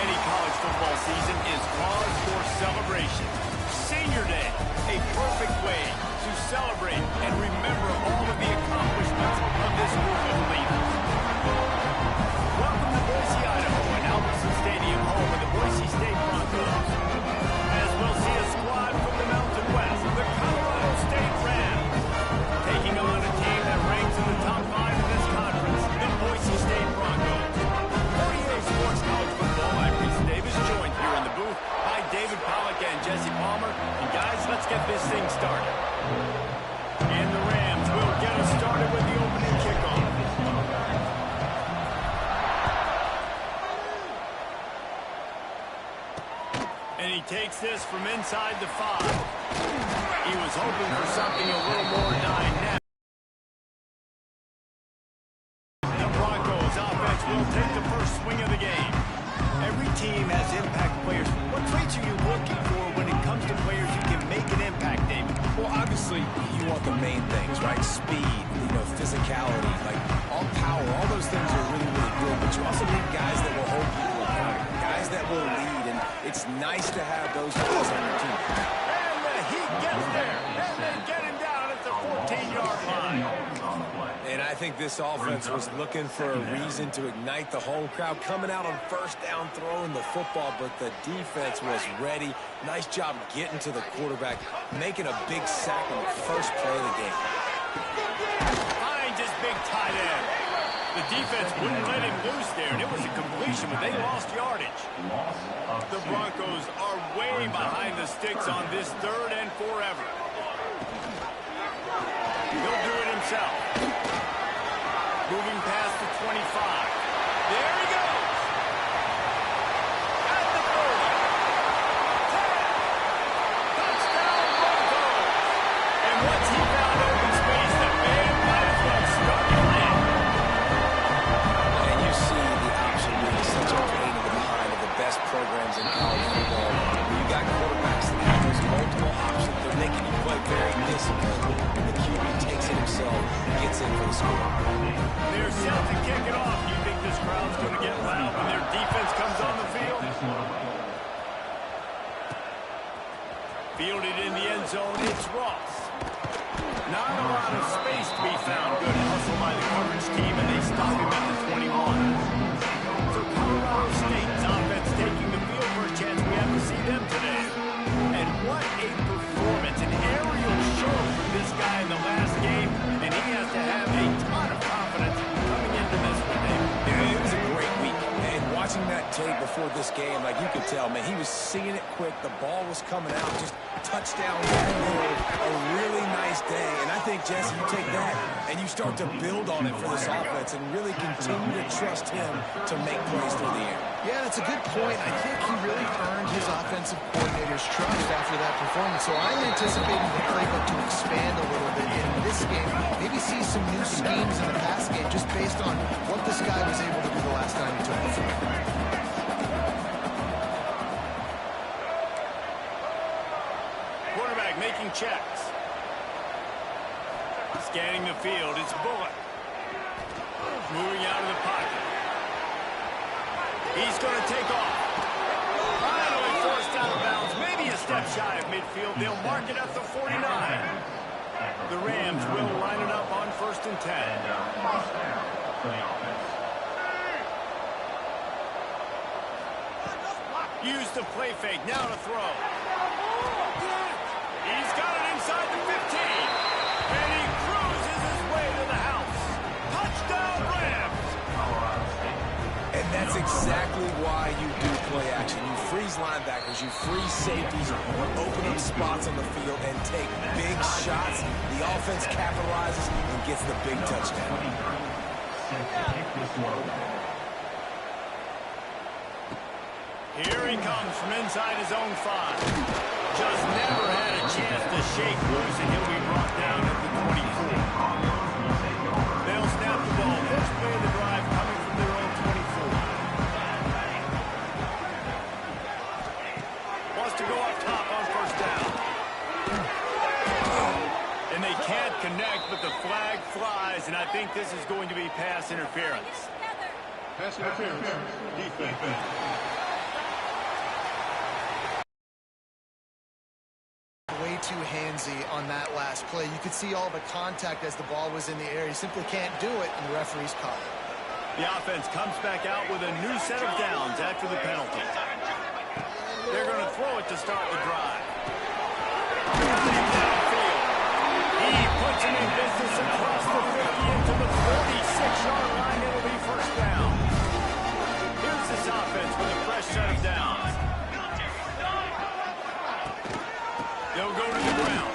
Any college football season is cause for celebration. Senior Day, a perfect way to celebrate and remember all of the accomplishments of this group of leaders. Welcome to Boise, Idaho, and Albertson Stadium, home of the Boise State Broncos. As we'll see a squad from the Mountain West, the Colorado State Rams, taking on a team that ranks in the top 5 of this conference, the Boise State Broncos. Sports College Football, I'm Reese Davis, joined here in the booth by David Pollack and Jesse Palmer. And guys, let's get this thing started. And the Rams will get us started with the opening kickoff. And he takes this from inside the 5. He was hoping for something a little more dynamic. Will take the first swing of the game. Every team has impact players. What traits are you looking for when it comes to players who can make an impact, David? Well, obviously, you want the main things, right? Speed, physicality, like all power, all those things are really, really good. But you also need guys that will hold people accountable, guys that will lead, and it's nice to have those guys on your team. And the Heat gets there, and they get him down at the 14-yard line. And I think this offense was looking for a reason to ignite the home crowd, coming out on first down, throwing the football, but the defense was ready. Nice job getting to the quarterback, making a big sack on the first play of the game. Finds his big tight end. The defense wouldn't let him loose there, and it was a completion, but they lost yardage. The Broncos are way behind the sticks on this 3rd and forever. He'll do it himself. Moving past the 25. There he goes. At the 30. 10. Touchdown Broncos. And once he found open space, the man might as well start playing. And you see the option being such a pain in the behind of the best programs in college football. When you got quarterbacks that have those multiple options, they're making you play very disciplined. And the QB takes it himself, gets in for the score. They're set to kick it off. You think this crowd's going to get loud when their defense comes on the field? Fielded in the end zone, it's Ross. Not a lot of space to be found. Good hustle by the coverage team, and they stop him at the 21. So Colorado State's offense taking the field for a chance. We have to see them today. And what a performance. An aerial show from this guy in the last game, and he has to have a ton of confidence coming into this one. It was a great week. And watching that tape before this game, like you could tell, man, he was seeing it quick. The ball was coming out. Just touchdown. A really nice day. And I think, Jesse, you take that and you start to build on it for this offense and really continue to trust him to make plays through the air. Yeah, that's a good point. I think he really earned his offensive coordinator's trust after that performance. So I'm anticipating the playbook to expand a little bit in this game. Maybe see some new schemes in the pass game just based on what this guy was able to do the last time he took the field. Quarterback making checks. Scanning the field, it's Bullock. Moving out of the pocket. He's going to take off. Finally forced out of bounds. Maybe a step shy of midfield. They'll mark it at the 49. The Rams will line it up on 1st and 10. Use the play fake. Now to throw. He's got it inside the 15. And he cruises his way to the house. Touchdown Rams. And that's exactly why you do play action. You freeze linebackers, you freeze safeties, open up spots on the field, and take big shots. The offense capitalizes and gets the big touchdown. Here he comes from inside his own 5. Just never had a chance to shake loose, and he'll be brought down at the 24. They'll snap the ball. First play of the drive coming from their own 24. Wants to go up top on 1st down. And they can't connect, but the flag flies, and I think this is going to be pass interference. Pass interference. Defense. too handsy on that last play. You could see all the contact as the ball was in the air. He simply can't do it, and the referee's caught it. The offense comes back out with a new set of downs after the penalty. They're going to throw it to start the drive. Downfield. He puts him in business across the 50 into the 46-yard line. It'll be first down. Here's this offense with a fresh set of downs. They'll go to the ground.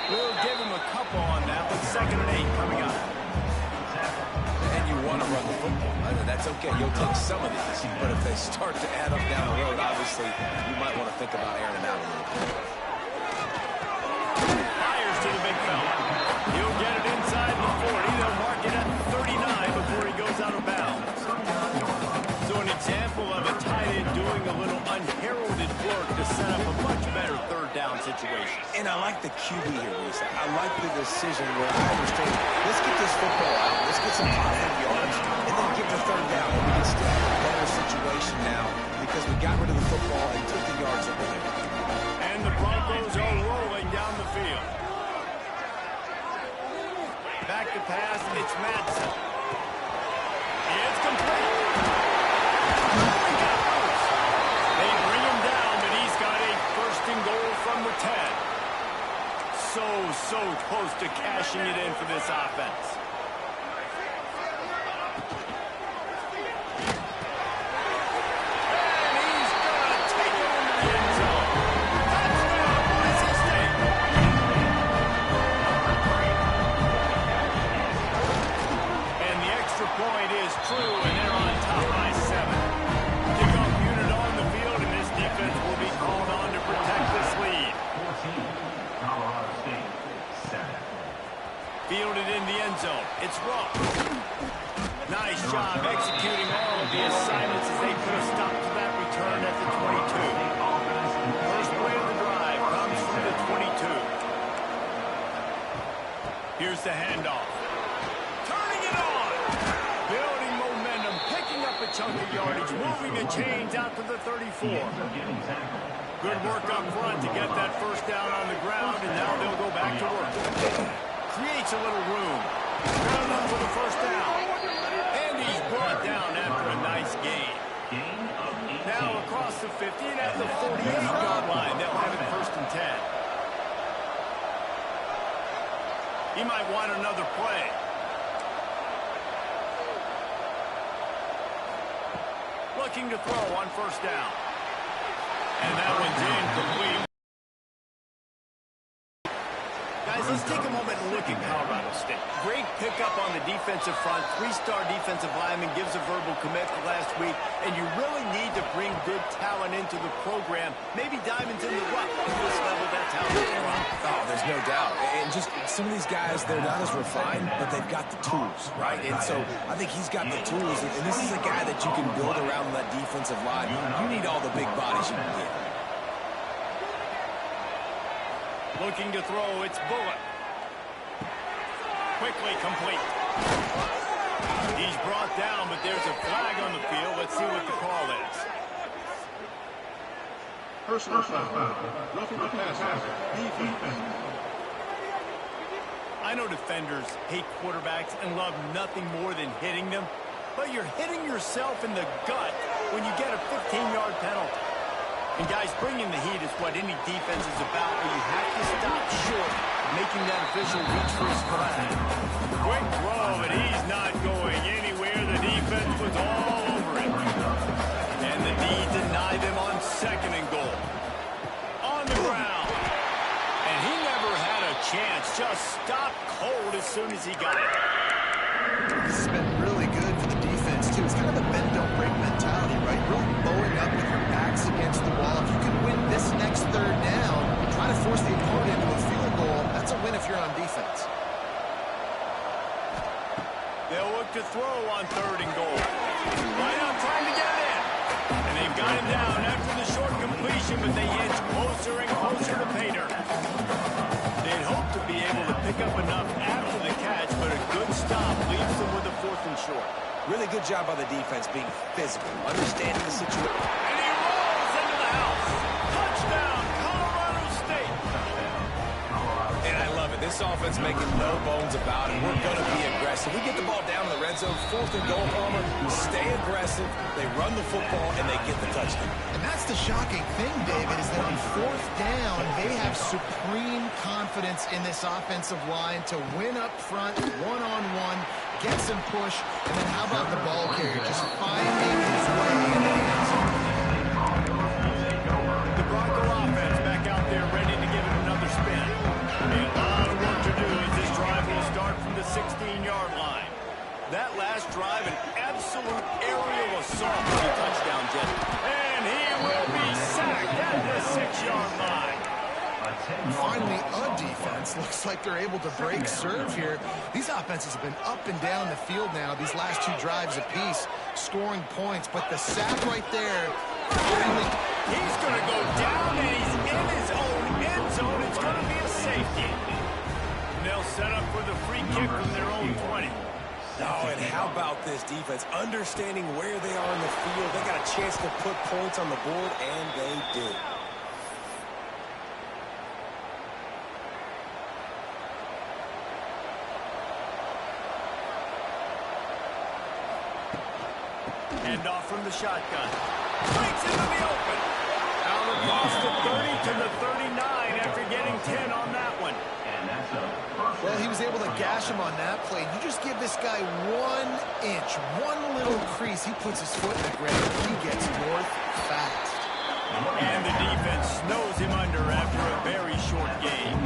We'll give him a couple on that with 2nd and 8 coming up. And you want to run the football. I mean, that's okay. You'll take some of these. But if they start to add up down the road, obviously, you might want to think about airing it out a little bit. Fires to the big fella. He'll get it inside the 40. They'll mark it at 39 before he goes out of bounds. So an example of a tight end doing a little unheralded work to set up a much better third down situation. And I like the QB here, Lisa. I like the decision where I understand, let's get this football out, let's get some positive yards, and then get the third down. And we can still have a better situation now because we got rid of the football and took the yards over there. And the Broncos are rolling down the field. Back to pass, it's Madsen. It's complete. They bring him down, but he's got a 1st and goal from the 10. So close to cashing it in for this offense. And he's going to take it into the end zone. Touchdown, Boise State. And the extra point is true, and they're on top by 7. Kickoff unit on the field, and this defense will be called on to protect this lead. 14, Colorado St 7. Fielded in the end zone. It's Ross. Nice job executing all of the assignments as they put a stop to that return at the 22. First play of the drive comes from the 22. Here's the handoff. Turning it on. Building momentum, picking up a chunk of yardage, moving the chains out to the 34. Good work up front to get that first down on the ground, and now they'll go back to work. Creates a little room. Ground up for the first down. And he's brought down after a nice gain. Now across the 50 and at the 48-yard line, they'll have it 1st and 10. He might want another play. Looking to throw on 1st down. And that one's incomplete. Guys, let's take a moment and look at Colorado State. Great pickup on the defensive front. 3-star defensive lineman gives a verbal commitment last week, and you really need to bring good talent into the program. Maybe diamonds in the rough on this level. That's how they run. Oh, there's no doubt. And just some of these guys, they're not as refined, but they've got the tools, right? And so I think he's got the tools, and this is a guy that you can build around that defensive line. You need all the big bodies you can get. Looking to throw, it's Bullock. Quickly complete. He's brought down, but there's a flag on the field. Let's see what the call is. Personal foul. Roughing the passer. Defense. I know defenders hate quarterbacks and love nothing more than hitting them, but you're hitting yourself in the gut when you get a 15-yard penalty. And guys, bringing the heat is what any defense is about, where you have to stop short, making that official reach for his flag. Quick throw, but he's not going anywhere. The defense was all over it. And the D denied him on 2nd and goal. On the ground. And he never had a chance. Just stopped cold as soon as he got it. This has been really good for the defense, too. It's kind of the bend, don't break mentality, right? Really bowing up with your backs against the wall. If you can win this next 3rd down, try to force the opponent into a field goal, that's a win if you're on defense. They'll look to throw on 3rd and goal. Right on time to get in. And they've got him down after the short completion, but they inch closer and closer to pay dirt. They'd hope to be able to pick up enough after the catch, but a good stop leaves them with a 4th and short. Really good job by the defense being physical, understanding the situation. And he rolls into the house. Touchdown, Colorado State. This offense making no bones about it. We're going to be aggressive. We get the ball down in the red zone, 4th and goal, Palmer. Stay aggressive. They run the football, and they get the touchdown. And that's the shocking thing, David, is that on 4th down, they have supreme confidence in this offensive line to win up front, one-on-one, get some push, and then how about the ball carrier just finding his way in the end zone. The Bronco offense back out there ready to give it another spin. A lot of work to do as this drive will start from the 16-yard line. That last drive, an absolute aerial assault for the touchdown, Jets. And he will be sacked at the 6-yard line. And finally, a defense. Looks like they're able to break serve here. These offenses have been up and down the field now, these last 2 drives apiece, scoring points. But the sack right there, finally. He's going to go down, and he's in his own end zone. It's going to be a safety. And they'll set up for the free kick from their own 20. Oh, and how about this defense? Understanding where they are in the field. They got a chance to put points on the board, and they did. Hand off from the shotgun. Breaks into the open. Out across the 30 to the 39 after getting 10 on that one. Well, he was able to gash him on that play. You just give this guy 1 inch, one little crease. He puts his foot in the ground. He gets north fast. And the defense snows him under after a very short game.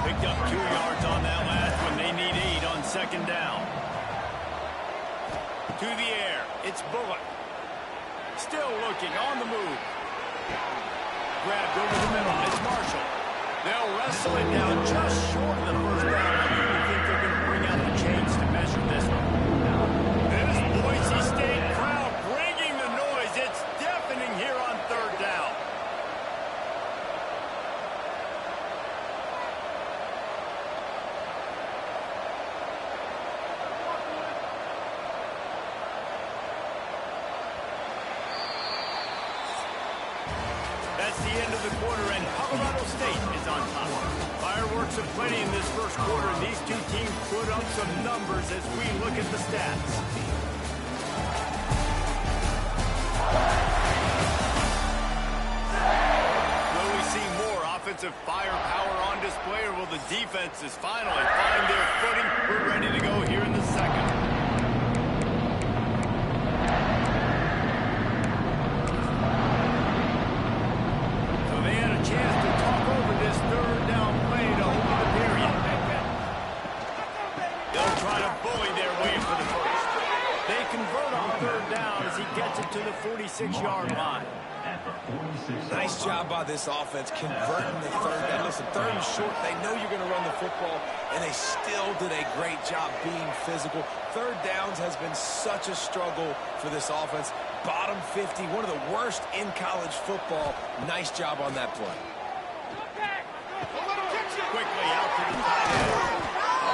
Picked up 2 yards on that last one. They need 8 on 2nd down. To the air. It's Bullock. Still looking on the move. Grabbed over the middle. It's Marshall. They'll wrestle it down just short of the 1st down. I really think they're going to bring out the chains to measure this one. This Boise State crowd bringing the noise. It's deafening here on 3rd down. That's the end of the quarter, and Colorado State is on top. Fireworks aplenty in this 1st quarter, and these 2 teams put up some numbers as we look at the stats. Will we see more offensive firepower on display, or will the defenses finally find their footing? We're ready to go here in the 2nd. Chance to talk over this 3rd down play to open the period. They'll try to bully their way for the 1st. They convert on 3rd down as he gets it to the 46-yard line. Nice job by this offense converting the 3rd down. Listen, 3rd and short, they know you're going to run the football, and they still did a great job being physical. 3rd downs has been such a struggle for this offense. Bottom 50, one of the worst in college football. Nice job on that play. Quickly out to the tight end.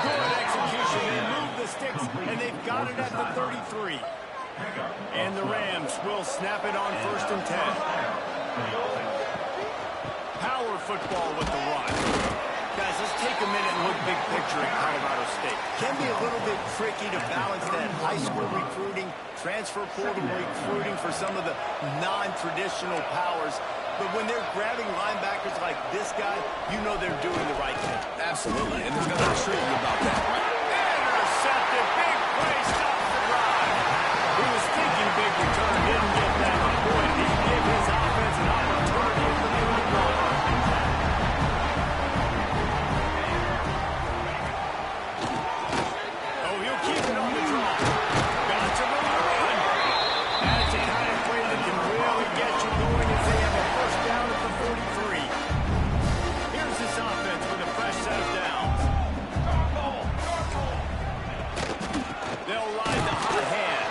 Good execution. They move the sticks, and they've got it at the 33. And the Rams will snap it on 1st and 10. Power football with the run. Guys, let's take a minute and look big picture at Colorado State. Can be a little bit tricky to balance that high school recruiting, transfer portal recruiting for some of the non-traditional powers. But when they're grabbing linebackers like this guy, you know they're doing the right thing. Absolutely, and there's nothing tricky about that. Intercepted. Big play. Stops the drive. He was thinking big return. Didn't get that. Boy, did he give his offense an opportunity for the only one. Oh, he'll keep it on the draw. Got to run. That's the kind of play that can really get you going as they have a 1st down at the 43. Here's this offense with a fresh set of downs. They'll ride the hot hand.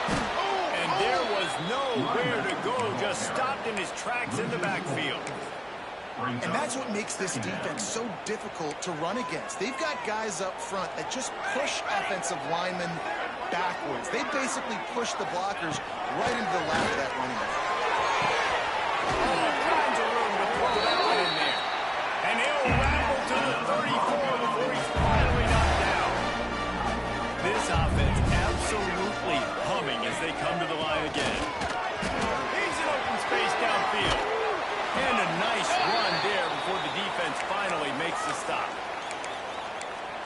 And there was nowhere to go, just stopped in his tracks in the backfield. And that's what makes this defense so difficult to run against. They've got guys up front that just push offensive linemen backwards. They basically push the blockers right into the lap of that running back. All kinds of room to throw that one in there. And he'll ramble to the 34 before he they come to the line again. He's in open space downfield. And a nice run there before the defense finally makes the stop.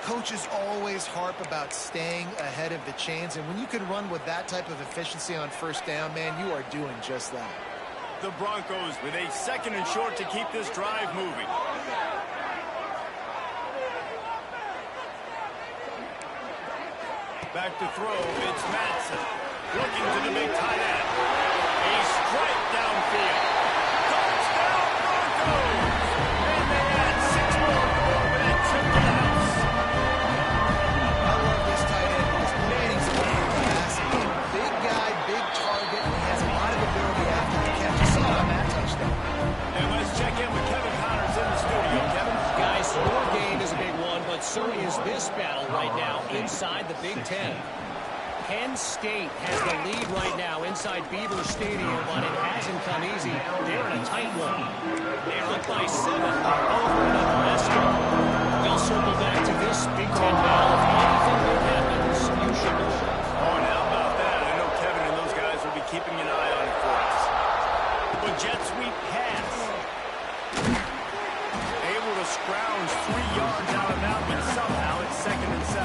Coaches always harp about staying ahead of the chains, and when you can run with that type of efficiency on first down, man, you are doing just that. The Broncos with a 2nd and short to keep this drive moving. Back to throw, it's Madsen. Looking to the big tight end. A strike downfield. Touchdown Broncos! And they add 6 more to go over that trip to the house. I love this tight end because Manning's playing the passing game. Big guy, big target, and he has a lot of ability after the catch. You saw it on that touchdown. And let's check in with Kevin Connors in the studio. Kevin? Guys, your game is a big one, but so is this battle right now inside the Big Ten. Penn State has the lead right now inside Beaver Stadium, but it hasn't come easy. They're in a tight one. They're up by 7 over Nebraska. We'll circle back to this Big Ten battle. If anything good happens, you should know. Oh, and how about that? I know Kevin and those guys will be keeping an eye on it for us. But jet sweep pass. Able to scrounge 3 yards out of that, but somehow it's 2nd and 7.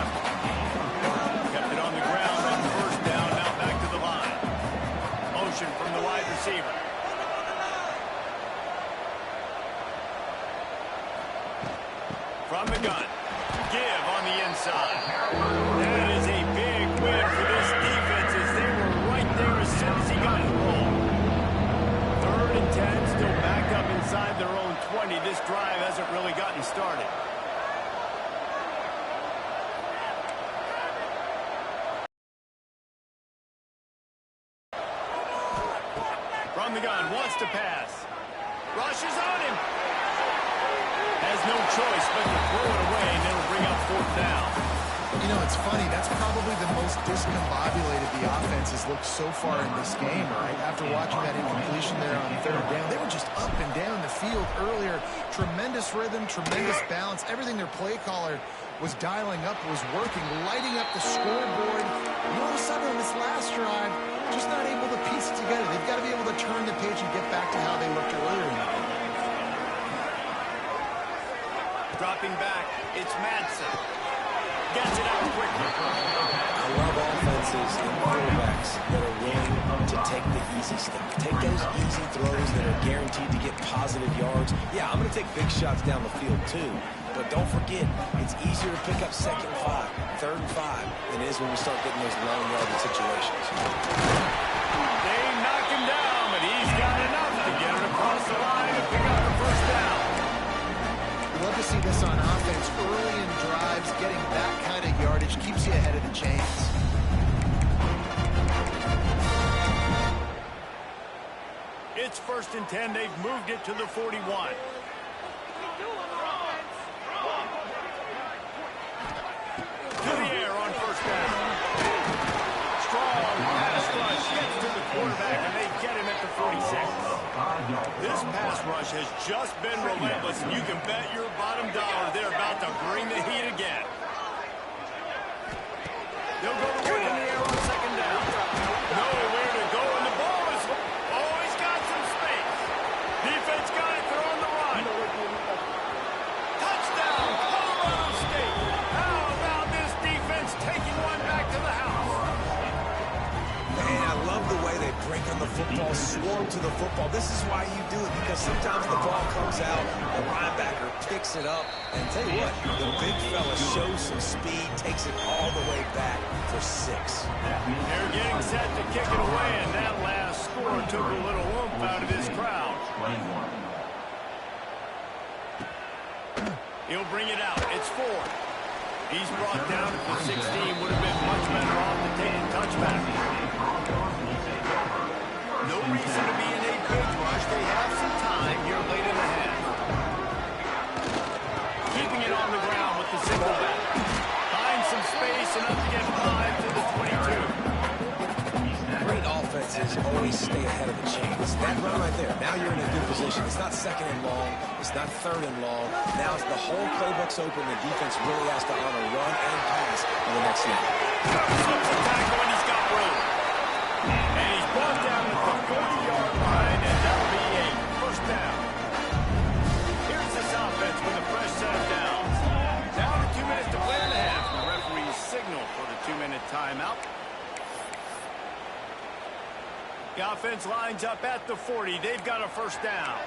Kept it on the ground on 1st down, now back to the line. Motion from the wide receiver. From the gun. Give on the inside. That is a big win for this defense as they were right there as soon as he got it rolling. 3rd and 10, still back up inside their own 20. This drive hasn't really gotten started. From the gun, wants to pass. Rushes on him. Has no choice but to throw it away, and it'll bring up 4th down. You know, it's funny. That's probably the most discombobulated the offense has looked so far in this game, right? After watching that incompletion there on 3rd down, they were just up and down the field earlier. Tremendous rhythm, tremendous balance. Everything their play caller was dialing up was working, lighting up the scoreboard. And all of a sudden on this last drive, just not able to piece it together. They've got to be able to turn the page and get back to how they looked earlier in the game. Dropping back, it's Madsen. Gets it out quickly. I love offenses and quarterbacks that are willing to take the easy stuff. Take those easy throws that are guaranteed to get positive yards. Yeah, I'm going to take big shots down the field too. But don't forget, it's easier to pick up 2nd and 5, 3rd and 5 than it is when we start getting those long yardage situations. They knock him down, but he's got enough to get it across the line and pick up the 1st down. Love to see this on offense early in drives. Getting that kind of yardage keeps you ahead of the chains. It's 1st and 10. They've moved it to the 41. To the air on 1st down. Strong pass rush gets to the quarterback, and they get him at the 46. This pass rush has just been relentless, and you can bet your bottom dollar they're about to bring the heat again. They'll go to work in the air on 2nd down. Nowhere to go, and the ball is... Oh, he's got some space. Defense got it. They're on the run. Touchdown, Colorado State. How about this defense taking one back to the house? Man, I love the way they break on the football, swarm to the football. This is why you do it, because sometimes the ball comes out, the linebacker picks it up, and tell you what, the big fella shows some speed, takes it all the way back for 6. They're getting set to kick it away, and that last score took a little oomph out of this crowd. He'll bring it out. It's 4. He's brought down at the 16. Would have been much better off to take a touchback. No reason to be in a big rush. They have some time here late in the half. Keeping it on the ground with the single back. Finds some space enough to get 5 to the 22. Great offenses always stay ahead of the chains. That run right there, now you're in a good position. It's not 2nd and long. It's not 3rd and long. Now the whole playbook's open. The defense really has to honor run and pass on the next snap. Slips the tackle and he's got room. The offense lines up at the 40. They've got a first down.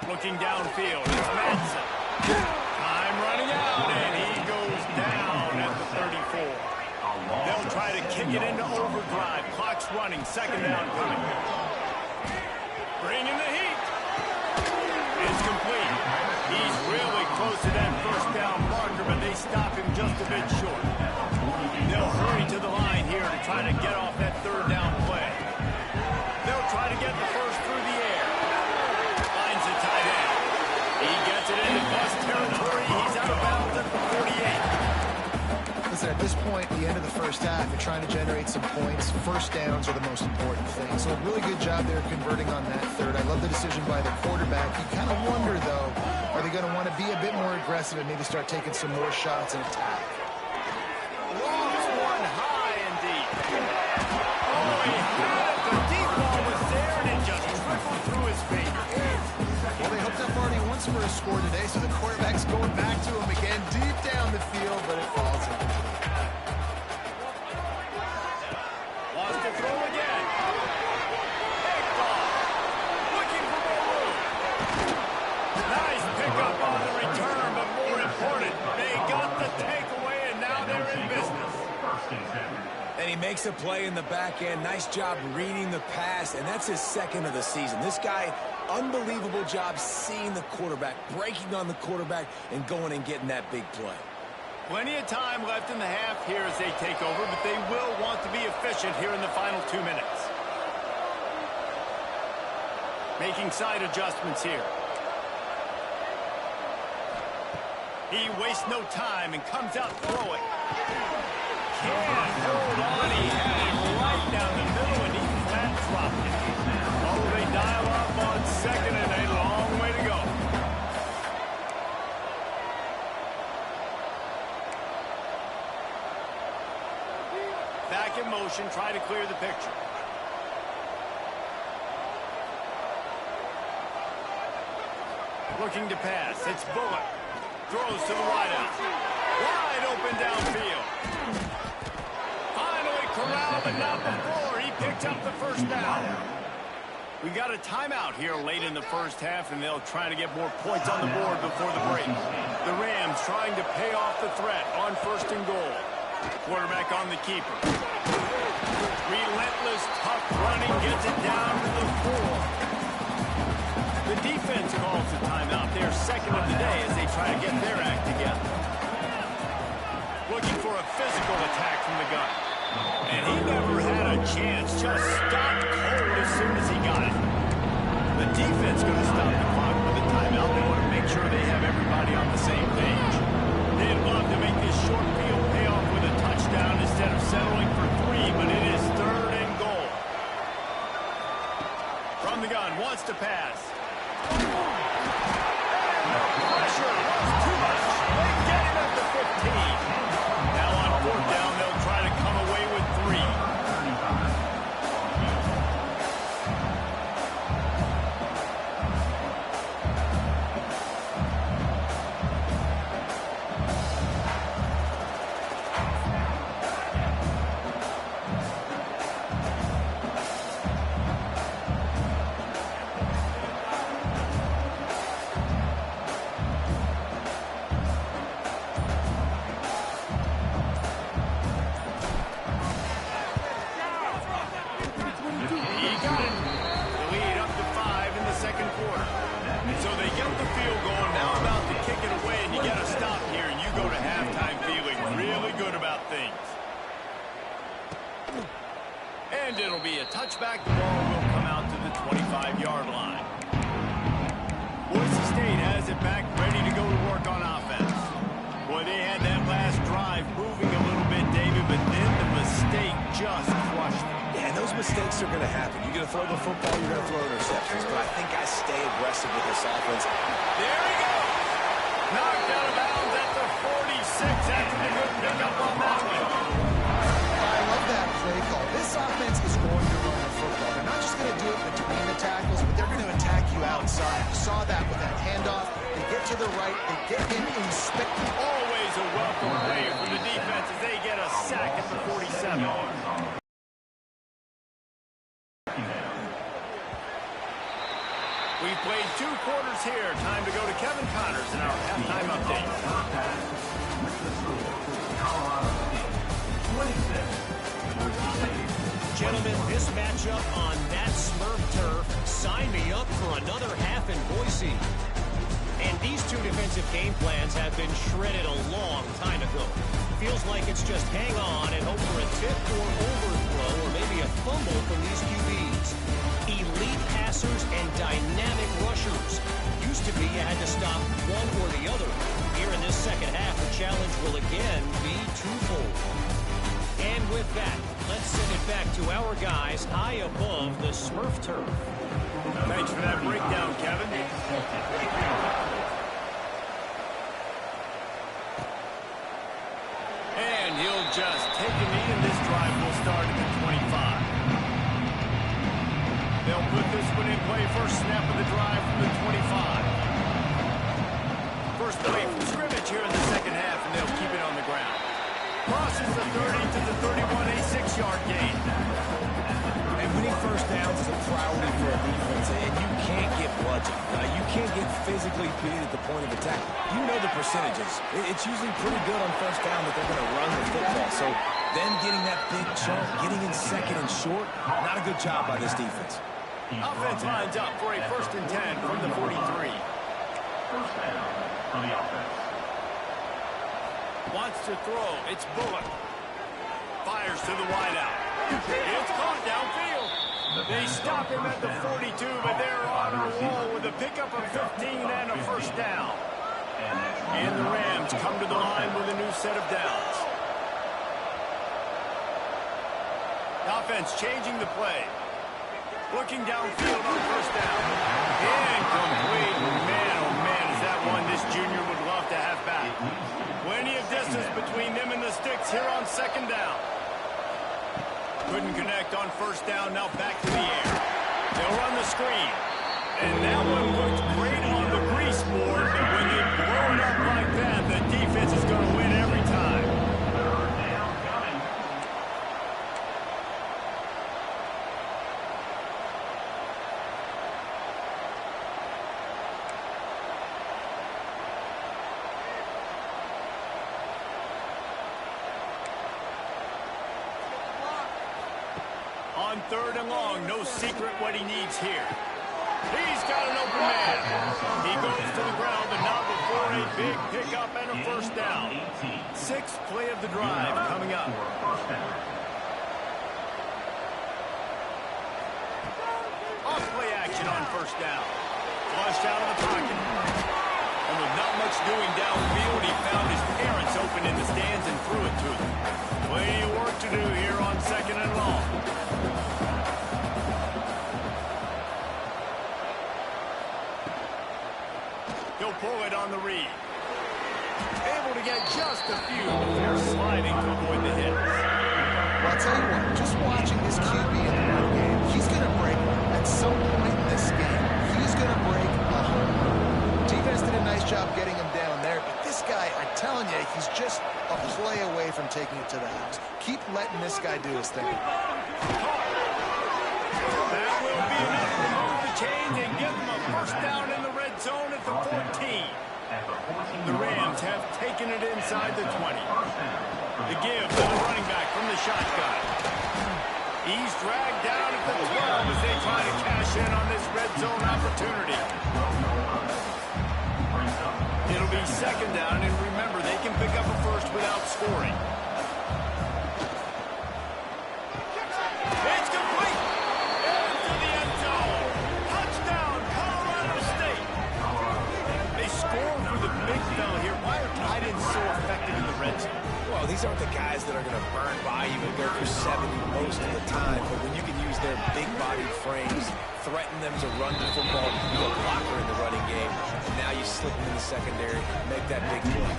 Looking downfield, it's Madsen. Time running out, and he goes down at the 34. They'll try to kick it into overdrive. Clock's running, second down coming. Bringing the heat. It's complete. He's really close to that first down marker, but they stop him just a bit short. They'll hurry to the line here to try to get off that third down play. They'll try to get the first through the air. Finds the tight end. He gets it into bust territory. He's out of bounds at the 48. Listen, at this point, the end of the first half, you're trying to generate some points. First downs are the most important thing. So a really good job there converting on that third. I love the decision by the quarterback. You kind of wonder, though, are they going to want to be a bit more aggressive and maybe start taking some more shots and attack? Lost one high and deep. Oh, he had it. The deep ball was there, and it just trickled through his fingers. Well, they hooked up already once for a score today, so the quarterback's going back to him again deep down the field, but it falls in. Wants to throw again. Picked off. Looking for more room. Nice pickup on the return, but more important, they got the takeaway, and now they're in business. And he makes a play in the back end. Nice job reading the pass, and that's his second of the season. This guy, unbelievable job seeing the quarterback, breaking on the quarterback, and going and getting that big play. Plenty of time left in the half here as they take over, but they will want to be efficient here in the final 2 minutes. Making side adjustments here. He wastes no time and comes out throwing. Can't hold on. He had it right down the middle, and he flat dropped it. Oh, they dial up on second, and a long way to go. Back in motion, try to clear the picture. Looking to pass. It's Bullock. Throws to the wideout. Wide open downfield. Finally corralled, but not before. He picked up the first down. We got a timeout here late in the first half, and they'll try to get more points on the board before the break. The Rams trying to pay off the threat on first and goal. Quarterback on the keeper. Relentless, tough running, gets it down to the 4. The defense calls the timeout. They're second of the day as they try to get their act together. Looking for a physical attack from the gun. And he never had a chance. Just stopped cold as soon as he got it. The defense going to stop the clock with a timeout. They want to make sure they have everybody on the same page. They'd love to make this short field pay off with a touchdown instead of settling for 3, but it is third and goal. From the gun, wants to pass. No pressure. Too much. They get him at the 15. Now on fourth down, they'll try to come away with 3. And it'll be a touchback. The ball will come out to the 25-yard line. Boise State has it back, ready to go to work on offense. Boy, they had that last drive moving a little bit, David, but then the mistake just crushed them. Yeah, and those mistakes are going to happen. You're going to throw the football, you're going to throw interceptions, but I think I stay aggressive with this offense. There he goes. Knocked out of bounds at the 46 after the good pickup on that one. I love that play call. This offense is going to run the football. They're not just going to do it between the tackles, but they're going to attack you outside. So saw that with that handoff. They get to the right, they get him in space. Always a welcome play for the defense as they get a sack at the 47. We've played 2 quarters here. Time to go to Kevin Connors in our halftime update. Gentlemen, this matchup on that Smurf turf, sign me up for another half in Boise. And these 2 defensive game plans have been shredded a long time ago. Feels like it's just hang on and hope for a tip or overthrow or maybe a fumble from these QBs. Elite passers and dynamic rushers. Used to be you had to stop one or the other. Here in this second half, the challenge will again be twofold. And with that, let's send it back to our guys high above the Smurf turf. Thanks for that breakdown, Kevin. And he'll just take a knee, and this drive will start at the 25. They'll put this one in play. First snap of the drive from the 25. First play from scrimmage here in the second half, and they'll keep it on the ground. Crosses the 30 to the 31, a 6-yard gain. And winning first downs is a priority for a defense, and you can't get bludgeoned. You can't get physically beat at the point of attack. You know the percentages. It's usually pretty good on first down that they're going to run the football. So them getting that big chunk, getting in second and short, not a good job by this defense. Offense lines up for a 1st and 10 from the 43. First down on the offense. Wants to throw. It's Bullock. Fires to the wideout. It's caught downfield. They stop him at the 42, but they're on a roll with a pickup of 15 and a first down. And the Rams come to the line with a new set of downs. Offense changing the play. Looking downfield on first down. Incomplete. Man, oh man, is that one this junior would love to have back. Plenty of distance between them and the sticks here on second down. Couldn't connect on first down. Now back to the air. They'll run the screen. And that one looked great on the grease board, but when you blow it up like that, the defense is going to win every time. On 3rd and long, no secret what he needs here. He's got an open man. He goes to the ground, but not before a big pickup and a first down. 6th play of the drive coming up. Off play action on first down. Flushed out of the pocket. And with not much doing downfield, he found his parents open in the stands and threw it to them. Plenty of work to do here on 2nd and long. He'll pull it on the read. Able to get just a few before sliding to avoid the hits. Well, I'll tell you what, just watching this QB in the run game, he's going to break at some point in this game. He's going to break a home run. Defense did a nice job getting him down there, but this guy, I'm telling you, he's just a play away from taking it to the house. Keep letting this guy do his thing. That will be enough to move the chains and give them a first down in the red zone at the 14. The Rams have taken it inside the 20. The give to the running back from the shotgun. He's dragged down at the 12 as they try to cash in on this red zone opportunity. It'll be 2nd down, and remember, they can pick up a first without scoring. It's complete! Into the end zone! Touchdown, Colorado State! They score for the big fella here. Why are tight ends so effective in the red zone? Well, these aren't the guys that are going to burn by you and go for 70 most of the time, but when you can use their big-bodied frames, threaten them to run the football, be a blocker in the running game, now you slip them in the secondary, make that big play.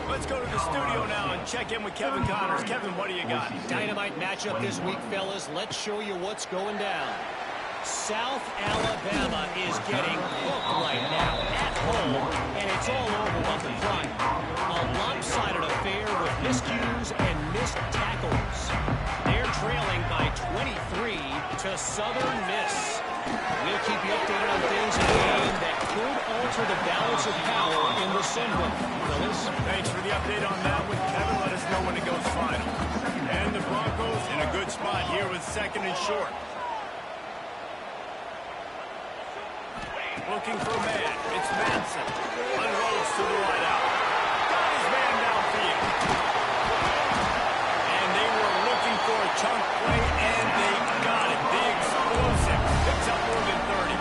Let's go to the studio now and check in with Kevin Connors. Kevin, what do you got? Dynamite matchup this week, fellas. Let's show you what's going down. South Alabama is getting hooked right now. home, and it's all over on the front. A lopsided affair with miscues and missed tackles. They're trailing by 23 to Southern Miss. We'll keep you updated on things in the game that could alter the balance of power in the Sun Belt. Fellas? Thanks for the update on that one, Kevin. Let us know when it goes final. And the Broncos in a good spot here with second and short. Looking for a man. It's Manson. Unrolls to the right out. Got his man downfield. And they were looking for a chunk play, and they got it. The explosive picks up more than 30.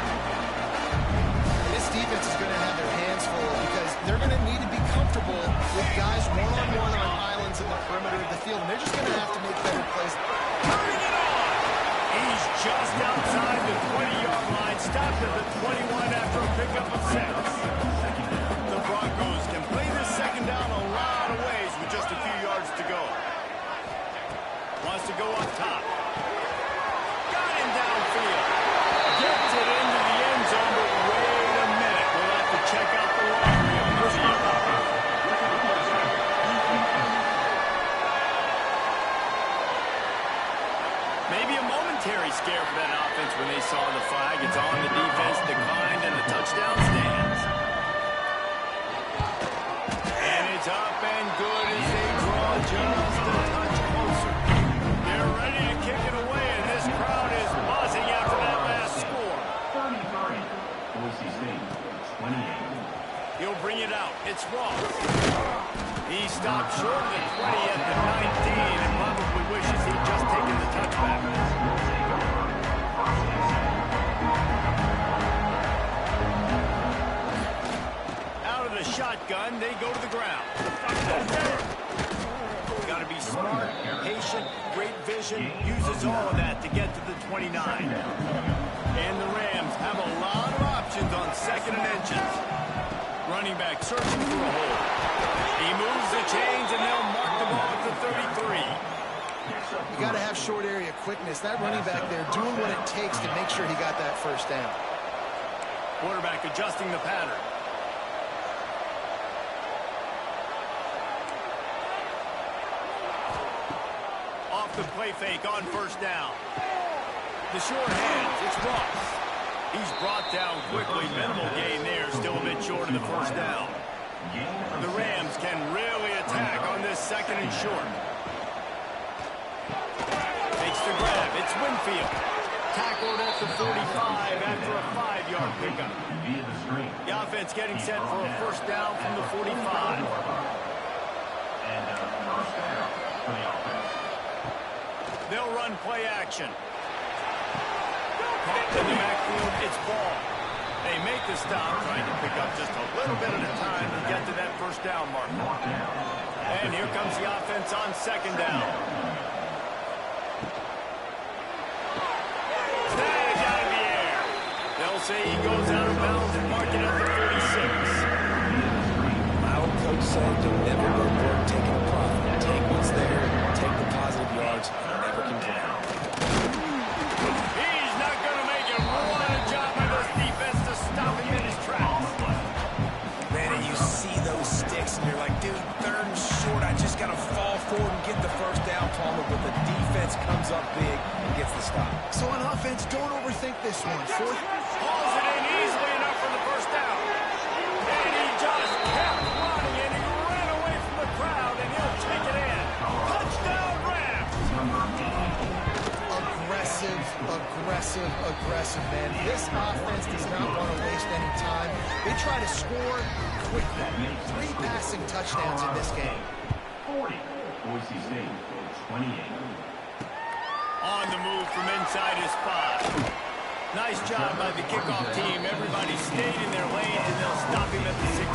This defense is going to have their hands full because they're going to need to be comfortable with guys one-on-one on islands in the perimeter of the field, and they're just going to have to make better plays. Turning it on. He's just outside the 20-yard line, stopped at the 21 after a pickup of 6. The Broncos can play this second down a lot of ways with just a few yards to go. Wants to go up top. Got him downfield. Gets it into the end zone, but wait a minute. We'll have to check out the laundry on this one. Maybe a momentary scare for that offense when they saw the flag. It's on the defense, declined, and the touchdown stands. And it's up and good as they draw just a touch closer. They're ready to kick it away, and this crowd is buzzing after that last score. 33, Boise State, 28. He'll bring it out. It's Ross. He stopped short of the 20 at the 19 and probably wishes he'd just taken the touchback. Out of the shotgun, they go to the ground. Got to be smart, patient, great vision, uses all of that to get to the 29. And the Rams have a lot of options on second and inches. Running back searching for a hole. He moves the chains, and they'll mark the ball at the 33. You got to have short area quickness. That running back there doing what it takes to make sure he got that first down. Quarterback adjusting the pattern. Off the play fake on first down. The short hands, it's Ross. He's brought down quickly. Minimal gain there, still a bit short of the first down. The Rams can really attack on this second and short. Takes the grab. It's Winfield. Tackled at the 45 after a 5-yard pickup. The offense getting set for a first down from the 45. They'll run play action. Caught in the backfield, it's ball. They make the stop, trying to pick up just a little bit at a time to get to that first down mark. And here comes the offense on second down. Snag out of the air. They'll say he goes out of bounds and mark it at the 46. My old coach said, don't never go broke taking a profit. Take what's there, take the positive yards, and never complain. He's not going to make it. What a job by this defense to stop him in his tracks. Man, and you see those sticks, and you're like, dude, third and short, I just got to fall forward and get the first down, Palmer, but the defense comes up big and gets the stop. So on offense, don't overthink this one. Fourth. Hauls it in easily enough for the first down. And he just kept running, and he ran away from the crowd, and he'll take it in. Touchdown, Rams. Aggressive, man. This offense does not want to waste any time. They try to score quickly. 3 passing touchdowns in this game. 40, Boise State, 28. On the move from inside his 5. Nice job by the kickoff team. Everybody stayed in their lanes, and they'll stop him at the 16.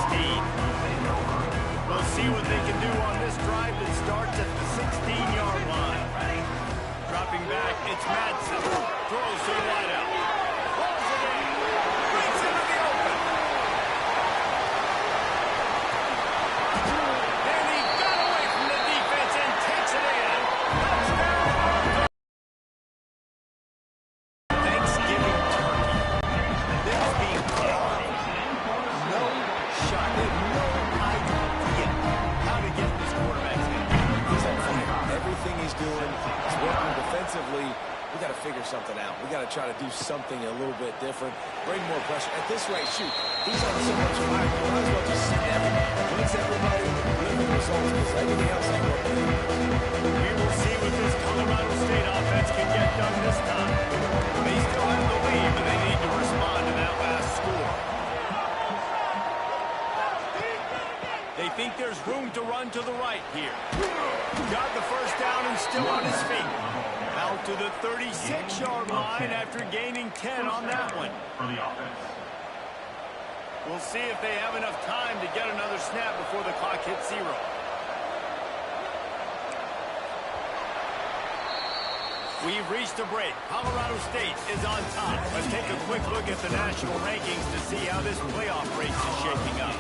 We'll see what they can do on this drive that starts at the 16-yard line. Dropping back, it's Madsen. Throws to the wideout. Pulls it in. Brings into the open. And he got away from the defense and takes it in. Touchdown. Thanksgiving turkey. This being figure something out. We got to try to do something a little bit different, bring more pressure. At this rate, shoot, he's on so much fire. We might as well just sit everybody, blitz everybody, leave the results, because everything else ain't working. We will see what this Colorado State offense can get done this time. They still have the lead, but they need to respond to that last score. They think there's room to run to the right here. Got the first down and still on his feet. Out to the 36-yard line after gaining 10 on that one. We'll see if they have enough time to get another snap before the clock hits 0. We've reached a break. Colorado State is on top. Let's take a quick look at the national rankings to see how this playoff race is shaping up.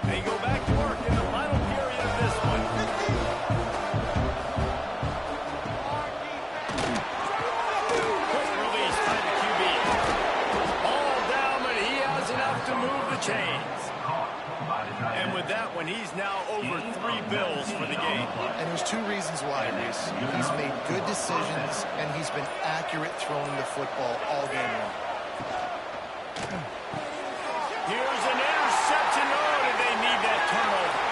They go back to work in the final period of this one. Quick release by the QB. All down, but he has enough to move the chains. And with that one, he's now over 3 bills for the game. And there's 2 reasons why, Reese. He's made good decisions, and he's been accurate throwing the football all game long. Here's an interception. Oh, did they need that turnover?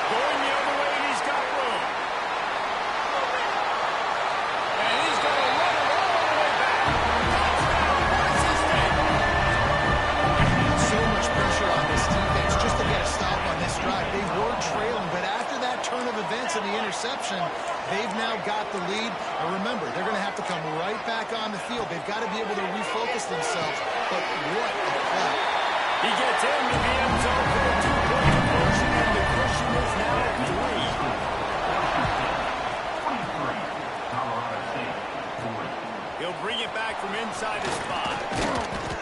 Going the other way, and he's got room. And he's going to run it all the way back. Touchdown, Boise State. So much pressure on this defense just to get a stop on this drive. They were trailing, but after that turn of events and the interception, they've now got the lead. And remember, they're going to have to come right back on the field. They've got to be able to refocus themselves. But what a play. He gets into the end zone for the 2-point conversion, and the cushion is now 3. He'll bring it back from inside his 5.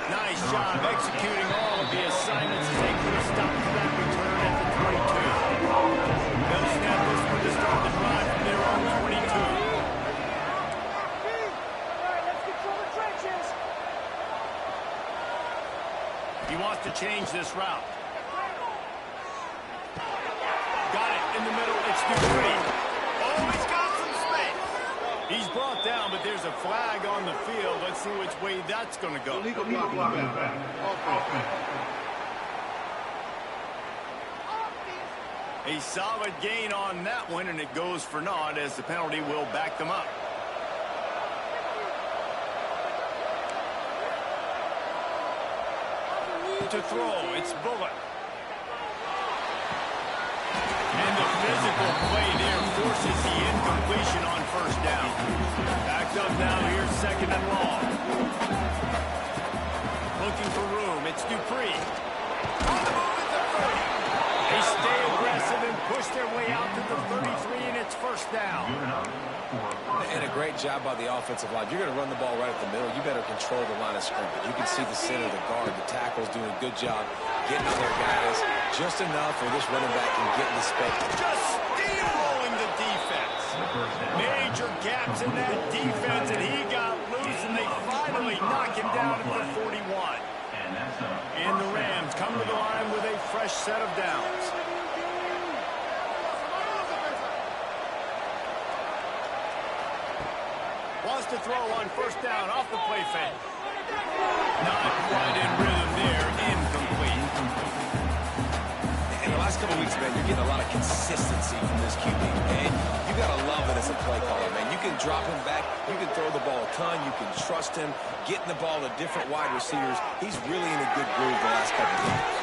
Nice job executing all of the assignments as they put a stop to that return at the 22. They'll snap this one to start the drive from their own 22. He wants to change this route. Got it in the middle. It's Dupree. Oh, he's got some space. He's brought down, but there's a flag on the field. Let's see which way that's going to go. A solid gain on that one, and it goes for naught as the penalty will back them up. To throw, it's Bullock. And the physical play there forces the incompletion on first down. Backed up now, here's 2nd and long. Looking for room, it's Dupree. On the move at the 30. They stay aggressive and push their way out to the 33, and it's first down. And a great job by the offensive line. You're going to run the ball right at the middle. You better control the line of scrimmage. You can see the center, the guard, the tackles doing a good job getting on their guys just enough where this running back can get in the space. Just steamrolling the defense. Major gaps in that defense, and he got loose, and they finally knock him down at the 41. And the Rams come to the line with a fresh set of downs. Wants to throw on first down off the play fake. Not quite in rhythm there. Incomplete. In the last couple weeks, man, you're getting a lot of consistency from this QB. And you got to love it as a play caller, man. You can drop him back. You can throw the ball a ton. You can trust him. Getting the ball to different wide receivers. He's really in a good groove the last couple of games.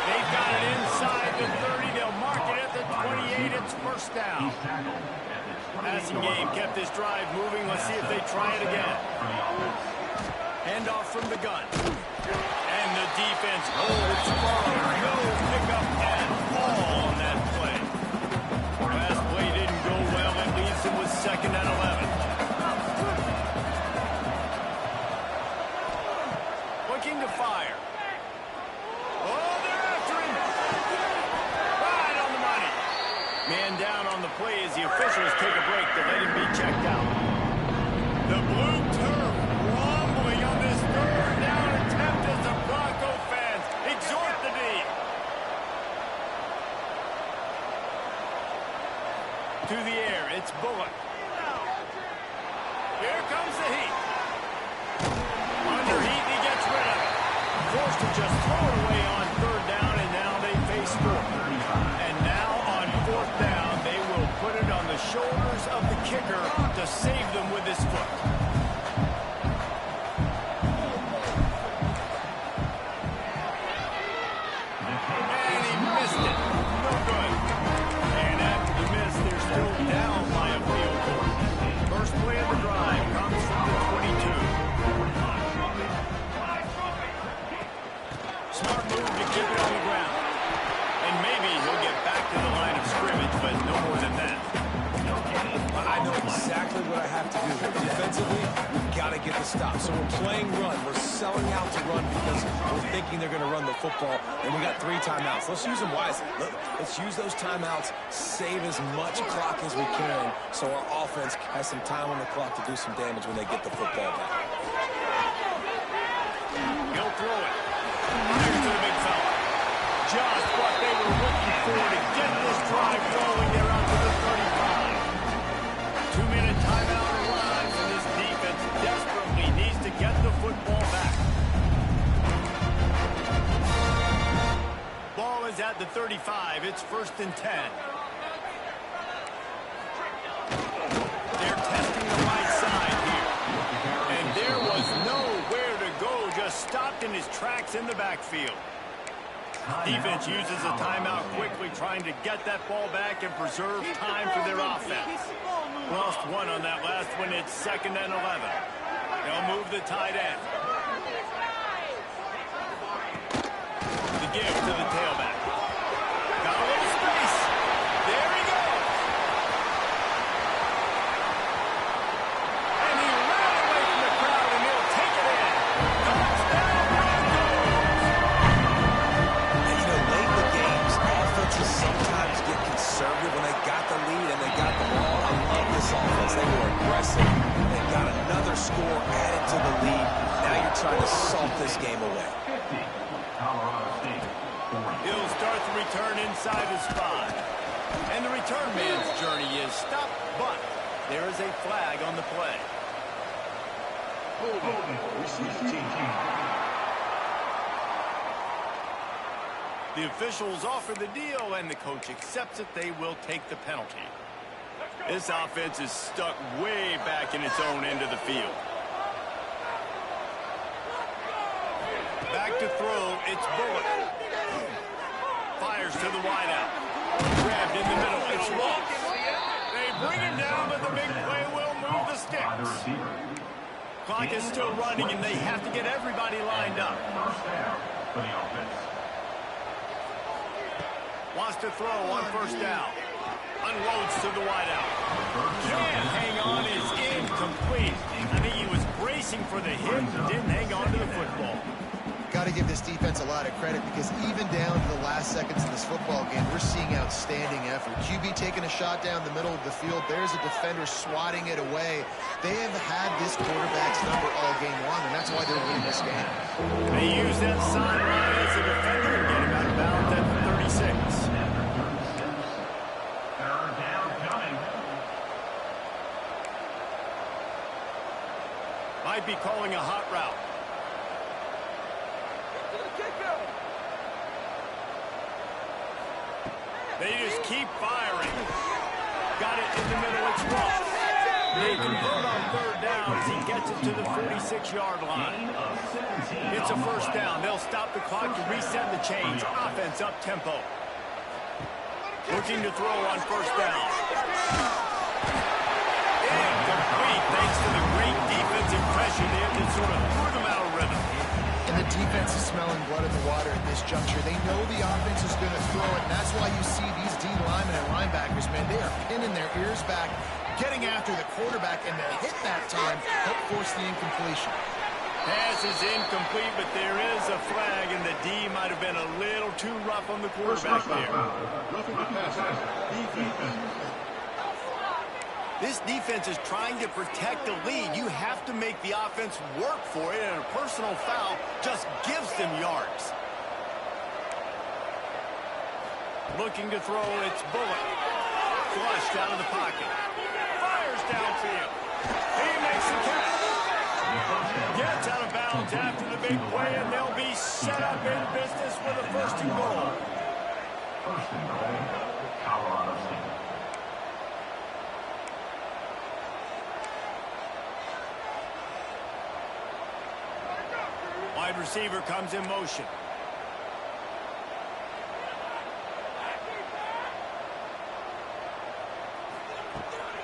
They've got it inside the 30. They'll mark it at the 28. It's first down. Passing game kept this drive moving. Let's see if they try it again. Handoff from the gun. And the defense holds firm. No pickup at all on that play. Last play didn't go well. It leaves them with 2nd and 11. Looking to fire. Oh, they're after him. Right on the money. Man down on the play as the officials take a break to let him be checked out. The blue turf rumbling on this 3rd down attempt as the Bronco fans exhort the D. to just throw it away on third down, and now they face fourth. And now on fourth down, they will put it on the shoulders of the kicker to save them with his foot. And he missed it. No good. And after the miss, they're still down by a field goal. First play of the drive comes from the 22. Smart move to keep it on the ground. And maybe he'll get back to the line of scrimmage, but no more than that. I know exactly what I have to do. Defensively, we've got to get the stop. So we're playing run. We're selling out to run because we're thinking they're going to run the football, and we got 3 timeouts. Let's use them wisely. Let's use those timeouts, save as much clock as we can so our offense has some time on the clock to do some damage when they get the football back. He'll throw it. Fires to the big fella. Just what they were looking for to get this drive rolling. They're out to the 35. 2-minute timeout arrives, and this defense desperately needs to get the football back. Ball is at the 35. It's 1st and 10. They're testing the right side here. And there was nowhere to go, just stopped in his tracks in the backfield. Defense uses a timeout quickly, trying to get that ball back and preserve time for their offense. Lost one on that last one. It's 2nd and 11. They'll move the tight end. The give to the tailback. Got a little space. There he goes. And he ran away from the crowd, and he'll take it in. Touchdown, Broncos. And, you know, late in the games, offenses sometimes get conservative when they got the lead and they got the ball. I love this offense. They were aggressive. They got another score added to the lead. Now you're trying to salt this game away. Colorado St. He'll start the return inside his 5. And the return man's journey is stopped, but there is a flag on the play. The officials offer the deal, and the coach accepts it. They will take the penalty. This offense is stuck way back in its own end of the field. Back to throw, it's Bullock. Fires to the wideout. Grabbed in the middle, it's Ross. They bring him down, but the big play will move the sticks. Clock is still running, and they have to get everybody lined up. Wants to throw on 1st down. Unloads to the wideout. Can't hang on, is incomplete. I think he was bracing for the hit and didn't hang on to the football. Got to give this defense a lot of credit because even down to the last seconds in this football game, we're seeing outstanding effort. QB taking a shot down the middle of the field. There's a defender swatting it away. They have had this quarterback's number all game long, and that's why they're winning this game. They use that sideline as a defender and get him out of bounds at the 36. Might be calling a hot route. They just keep firing. Got it in the middle. It's Ross. They convert on 3rd down as he gets it to the 46-yard line. It's a 1st down. They'll stop the clock to reset the chains. Offense up tempo. Looking to throw on 1st down. Incomplete thanks to the great defensive pressure there that sort of threw them out of rhythm. And the defense is smelling blood in the water at this juncture. They know the offense is going to throw it, and that's why you see these D linemen and linebackers, man, they are pinning their ears back, getting after the quarterback, and the hit that time helped force the incompletion. Pass is incomplete, but there is a flag, and the D might have been a little too rough on the quarterback there. This defense is trying to protect the lead. You have to make the offense work for it, and a personal foul just gives them yards. Looking to throw, it's Bullock. Flushed out of the pocket. Fires downfield. He makes the catch. Gets out of bounds after the big play, and they'll be set up in business with a first and goal. First and goal, Colorado St. Wide receiver comes in motion.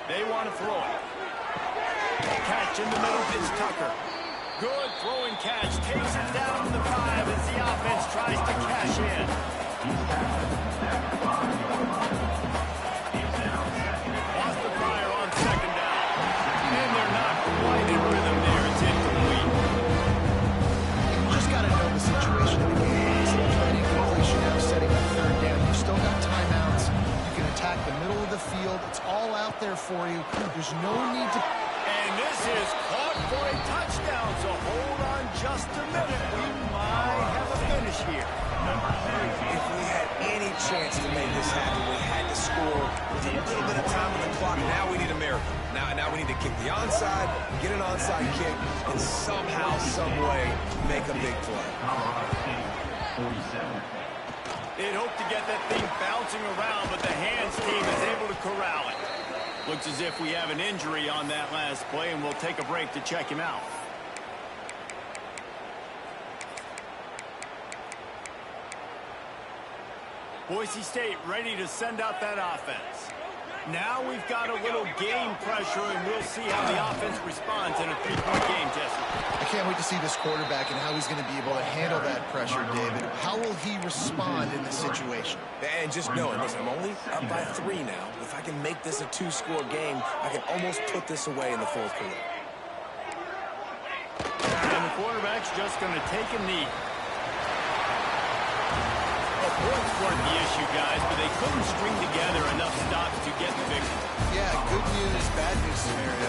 They want to throw it. Catch in the middle is Tucker. Good throwing catch. Takes it down to the 5 as the offense tries to cash in. Lost the fire on second down. And they're not quite in rhythm there. It's incomplete. You just got to know the situation of the game. It's an incompletion now, setting up third down. You've still got timeouts. You can attack the middle of the field. It's all out there for you. There's no need to... And this is caught for a touchdown, so hold on just a minute. We might have a finish here. If we had any chance to make this happen, we had to score with a little bit of time on the clock. Now we need a miracle. Now we need to kick the onside, get an onside kick, and somehow, some way, make a big play. They'd hope to get that thing bouncing around, but the hands team is able to corral it. Looks as if we have an injury on that last play, and we'll take a break to check him out. Boise State ready to send out that offense. Now we've got a little game pressure, and we'll see how the offense responds in a 3-point game, Jesse. I can't wait to see this quarterback and how he's going to be able to handle that pressure, David. How will he respond in this situation? And just knowing, listen, I'm only up by 3 now. If I can make this a 2-score game, I can almost put this away in the fourth quarter. And the quarterback's just going to take a knee. Points weren't the issue, guys, but they couldn't string together enough stops to get the victory. Yeah, good news, bad news scenario.